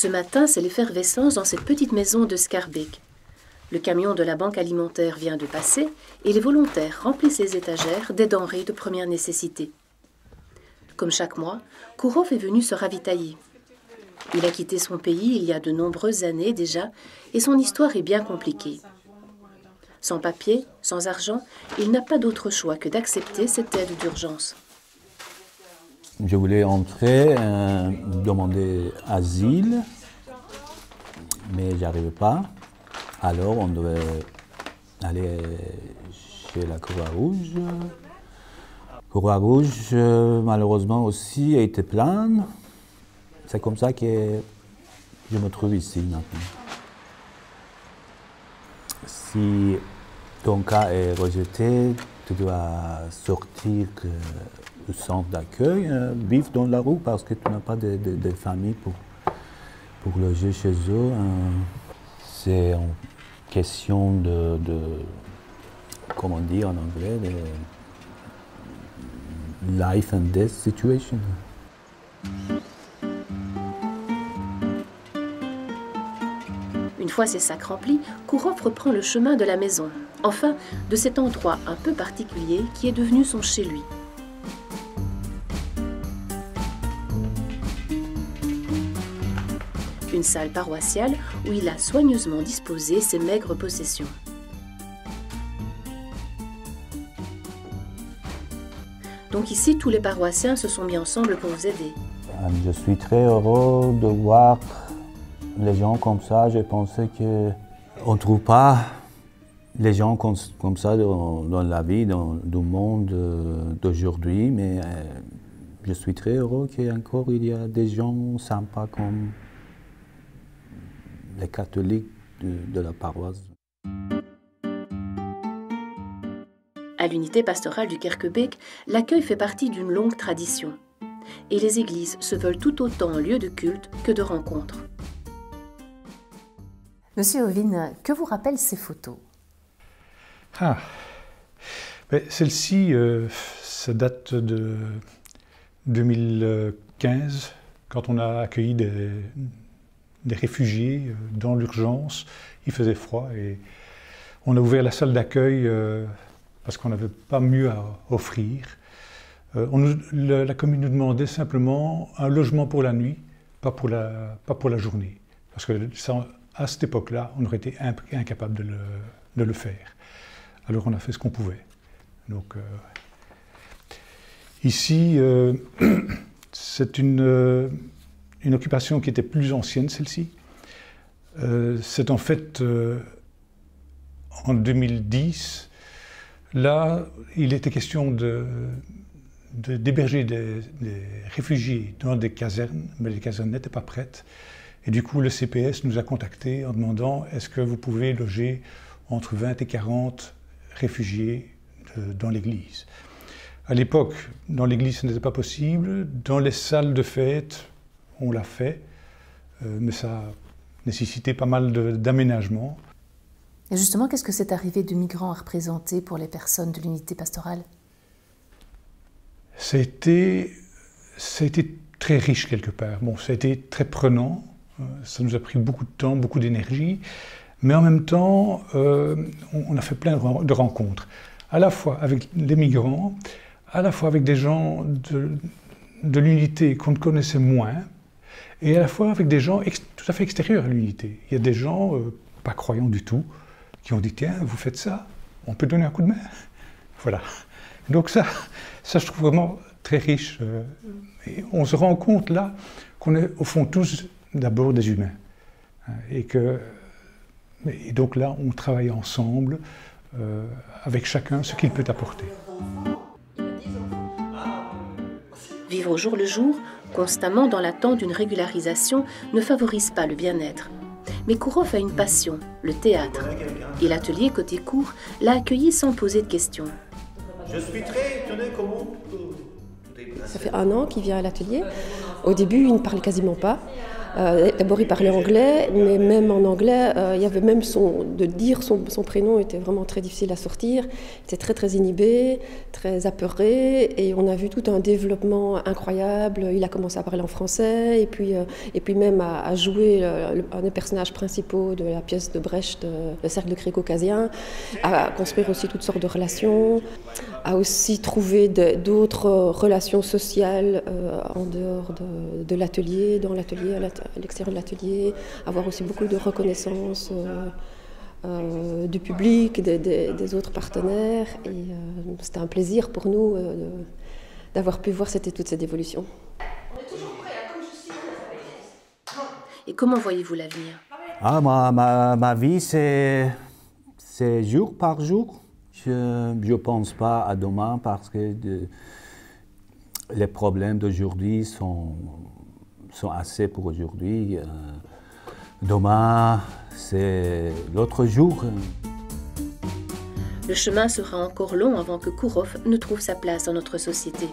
Ce matin, c'est l'effervescence dans cette petite maison de Schaerbeek. Le camion de la banque alimentaire vient de passer et les volontaires remplissent les étagères des denrées de première nécessité. Comme chaque mois, Kourov est venu se ravitailler. Il a quitté son pays il y a de nombreuses années déjà et son histoire est bien compliquée. Sans papier, sans argent, il n'a pas d'autre choix que d'accepter cette aide d'urgence. Je voulais entrer, demander asile, mais j'arrivais pas. Alors on devait aller chez la Croix-Rouge. Croix-Rouge, malheureusement aussi, a été pleine. C'est comme ça que je me trouve ici maintenant. Si ton cas est rejeté, tu dois sortir du centre d'accueil, vivre dans la rue parce que tu n'as pas de famille pour loger chez eux. C'est une question de comment dire en anglais, de life and death situation. Une fois ses sacs remplis, Kourov reprend le chemin de la maison, enfin de cet endroit un peu particulier qui est devenu son chez-lui. Une salle paroissiale où il a soigneusement disposé ses maigres possessions. Donc ici, tous les paroissiens se sont mis ensemble pour vous aider. Je suis très heureux de voir les gens comme ça. Je pensais qu'on ne trouve pas les gens comme ça dans la vie, dans le monde d'aujourd'hui, mais je suis très heureux qu'encore il y a des gens sympas comme les catholiques de la paroisse. À l'unité pastorale du Schaerbeek, l'accueil fait partie d'une longue tradition. Et les églises se veulent tout autant un lieu de culte que de rencontre. Monsieur Ovin, que vous rappellent ces photos? Celle-ci, ça date de 2015, quand on a accueilli des réfugiés dans l'urgence. Il faisait froid et on a ouvert la salle d'accueil parce qu'on n'avait pas mieux à offrir. La commune nous demandait simplement un logement pour la nuit, pas pour la journée. Parce que à cette époque-là, on aurait été incapable de le faire. Alors on a fait ce qu'on pouvait. Donc, ici, c'est une occupation qui était plus ancienne, celle-ci. C'est en fait en 2010. Là, il était question d'héberger des réfugiés dans des casernes, mais les casernes n'étaient pas prêtes. Et du coup, le CPS nous a contactés en demandant « Est-ce que vous pouvez loger entre 20 et 40 réfugiés dans l'église ?» À l'époque, dans l'église, ce n'était pas possible. Dans les salles de fête, on l'a fait, mais ça a nécessité pas mal d'aménagements. Et justement, qu'est-ce que cette arrivée de migrants a représenté pour les personnes de l'unité pastorale? Ça a été très riche quelque part. Bon, ça a été très prenant, ça nous a pris beaucoup de temps, beaucoup d'énergie, mais en même temps, on a fait plein de rencontres, à la fois avec les migrants, à la fois avec des gens de l'unité qu'on connaissait moins, et à la fois avec des gens tout à fait extérieurs à l'unité. Il y a des gens pas croyants du tout, qui ont dit « Tiens, vous faites ça, on peut donner un coup de main ?» Voilà. Donc ça, je trouve vraiment très riche. Et on se rend compte là qu'on est au fond tous d'abord des humains. Et donc là, on travaille ensemble, avec chacun ce qu'il peut apporter. Vivre au jour le jour, constamment dans l'attente d'une régularisation, ne favorise pas le bien-être. Mais Kourov a une passion, le théâtre. Et l'atelier côté cours l'a accueilli sans poser de questions. Je suis très étonné comment... Ça fait 1 an qu'il vient à l'atelier. Au début, il ne parle quasiment pas. D'abord, il parlait anglais, mais même en anglais, il y avait même de dire son prénom était vraiment très difficile à sortir. Il était très, très inhibé, très apeuré, et on a vu tout un développement incroyable. Il a commencé à parler en français, et puis même à jouer un des personnages principaux de la pièce de Brecht, le cercle gréco-caucasien, à construire aussi toutes sortes de relations, à aussi trouver d'autres relations sociales en dehors de l'atelier, dans l'atelier, à l'extérieur de l'atelier, avoir aussi beaucoup de reconnaissance du public, des autres partenaires. Et c'était un plaisir pour nous d'avoir pu voir toute cette évolution. On est toujours prêt, comme je suis. Et comment voyez-vous l'avenir? Ma vie, c'est jour par jour. Je ne pense pas à demain parce que les problèmes d'aujourd'hui sont assez pour aujourd'hui. Demain, c'est l'autre jour. Le chemin sera encore long avant que Kourov ne trouve sa place dans notre société.